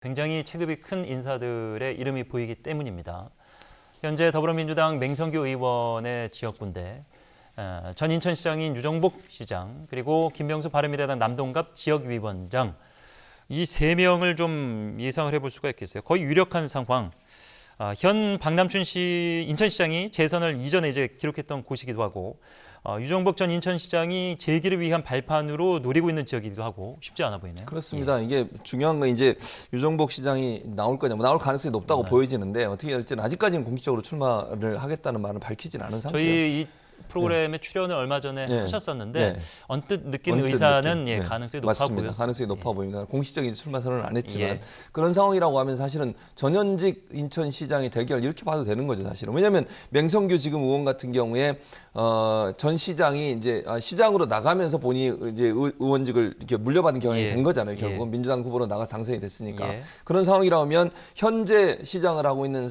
굉장히 체급이 큰 인사들의 이름이 보이기 때문입니다. 현재 더불어민주당 맹성규 의원의 지역구인데 전 인천시장인 유정복 시장 그리고 김명수 바른미래당 남동갑 지역위원장 이 세 명을 좀 예상을 해볼 수가 있겠어요. 거의 유력한 상황. 현 박남춘 인천시장이 재선을 이전에 이제 기록했던 곳이기도 하고 유정복 전 인천시장이 재기를 위한 발판으로 노리고 있는 지역이기도 하고 쉽지 않아 보이네요. 그렇습니다. 예. 이게 중요한 건 이제 유정복 시장이 나올 거냐, 나올 가능성이 높다고 보여지는데 어떻게 될지는 아직까지는 공식적으로 출마를 하겠다는 말은 밝히진 않은 상태예요. 저희 이 프로그램에 출연을 얼마 전에 하셨었는데 언뜻 느낀 의사는 가능성이 높아 맞습니다. 보였어요. 가능성이 높아 보입니다. 공식적인 출마 선언은 안 했지만 그런 상황이라고 하면 사실은 전현직 인천시장의 대결 이렇게 봐도 되는 거죠, 사실은. 왜냐하면 맹성규 지금 의원 같은 경우에 전 시장이 이제 시장으로 나가면서 본인이 이제 의원직을 이렇게 물려받은 경향이 된 거잖아요. 결국은 민주당 후보로 나가 당선이 됐으니까 그런 상황이라면 현재 시장을 하고 있는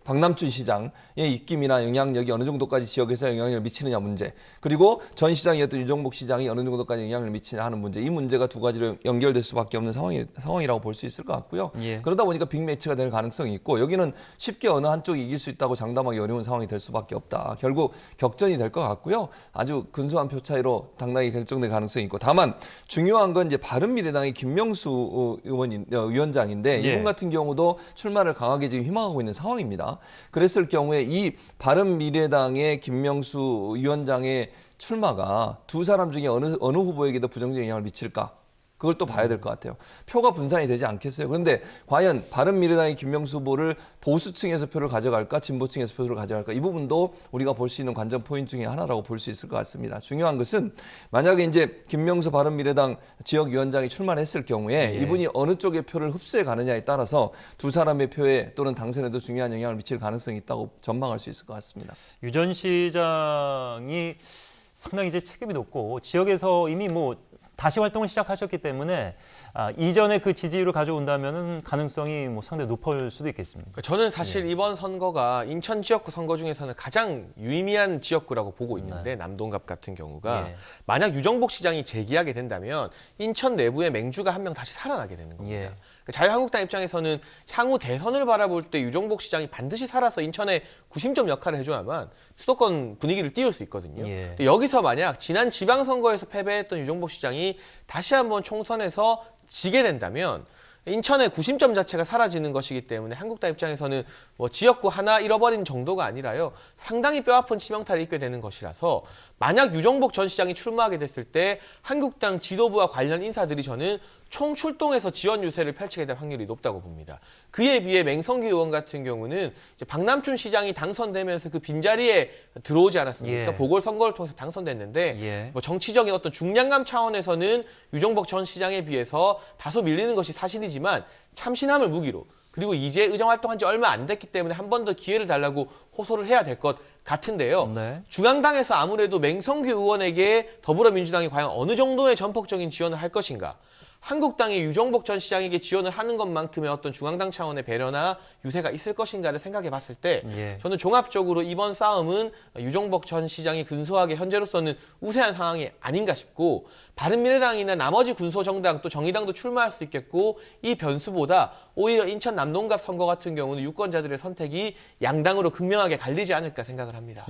박남춘 시장의 입김이나 영향력이 어느 정도까지 지역에서 영향력을 미치느냐 문제, 그리고 전 시장이었던 유정복 시장이 어느 정도까지 영향을 미치냐 하는 문제, 이 문제가 두 가지로 연결될 수밖에 없는 상황이라고 볼 수 있을 것 같고요. 그러다 보니까 빅매치가 될 가능성이 있고 여기는 쉽게 어느 한쪽이 이길 수 있다고 장담하기 어려운 상황이 될 수밖에 없다. 결국 격전이 될 것 같고요. 아주 근소한 표 차이로 당락이 결정될 가능성이 있고, 다만 중요한 건 이제 바른미래당의 김명수 위원장인데 이분 같은 경우도 출마를 강하게 지금 희망하고 있는 상황입니다. 그랬을 경우에 이 바른미래당의 김명수 위원장의 출마가 두 사람 중에 어느 후보에게도 부정적인 영향을 미칠까? 그걸 또 봐야 될 것 같아요. 표가 분산이 되지 않겠어요. 그런데 과연 바른미래당의 김명수 후보를 보수층에서 표를 가져갈까, 진보층에서 표를 가져갈까, 이 부분도 우리가 볼 수 있는 관전 포인트 중에 하나라고 볼 수 있을 것 같습니다. 중요한 것은 만약에 이제 김명수 바른미래당 지역위원장이 출마를 했을 경우에 이분이 어느 쪽의 표를 흡수해 가느냐에 따라서 두 사람의 표에 또는 당선에도 중요한 영향을 미칠 가능성이 있다고 전망할 수 있을 것 같습니다. 유 전 시장이 상당히 이제 체급이 높고 지역에서 이미 다시 활동을 시작하셨기 때문에 이전에 그 지지율을 가져온다면 가능성이 상당히 높을 수도 있겠습니다. 저는 사실 이번 선거가 인천 지역구 선거 중에서는 가장 유의미한 지역구라고 보고 있는데 남동갑 같은 경우가 만약 유정복 시장이 재기하게 된다면 인천 내부에 맹주가 한 명 다시 살아나게 되는 겁니다. 자유한국당 입장에서는 향후 대선을 바라볼 때 유정복 시장이 반드시 살아서 인천에 구심점 역할을 해줘야만 수도권 분위기를 띄울 수 있거든요. 근데 여기서 만약 지난 지방선거에서 패배했던 유정복 시장이 다시 한번 총선에서 지게 된다면 인천의 구심점 자체가 사라지는 것이기 때문에 한국당 입장에서는 지역구 하나 잃어버린 정도가 아니라요, 상당히 뼈아픈 치명타를 입게 되는 것이라서 만약 유정복 전 시장이 출마하게 됐을 때 한국당 지도부와 관련 인사들이 저는 총출동해서 지원 유세를 펼치게 될 확률이 높다고 봅니다. 그에 비해 맹성규 의원 같은 경우는 이제 박남춘 시장이 당선되면서 그 빈자리에 들어오지 않았습니까? 보궐선거를 통해서 당선됐는데 정치적인 어떤 중량감 차원에서는 유정복 전 시장에 비해서 다소 밀리는 것이 사실이지만 참신함을 무기로, 그리고 이제 의정활동한 지 얼마 안 됐기 때문에 한 번 더 기회를 달라고 호소를 해야 될 것 같은데요. 중앙당에서 아무래도 맹성규 의원에게 더불어민주당이 과연 어느 정도의 전폭적인 지원을 할 것인가, 한국당이 유정복 전 시장에게 지원을 하는 것만큼의 어떤 중앙당 차원의 배려나 유세가 있을 것인가를 생각해 봤을 때 저는 종합적으로 이번 싸움은 유정복 전 시장이 근소하게 현재로서는 우세한 상황이 아닌가 싶고, 바른미래당이나 나머지 군소정당 또 정의당도 출마할 수 있겠고, 이 변수보다 오히려 인천 남동갑 선거 같은 경우는 유권자들의 선택이 양당으로 극명하게 갈리지 않을까 생각을 합니다.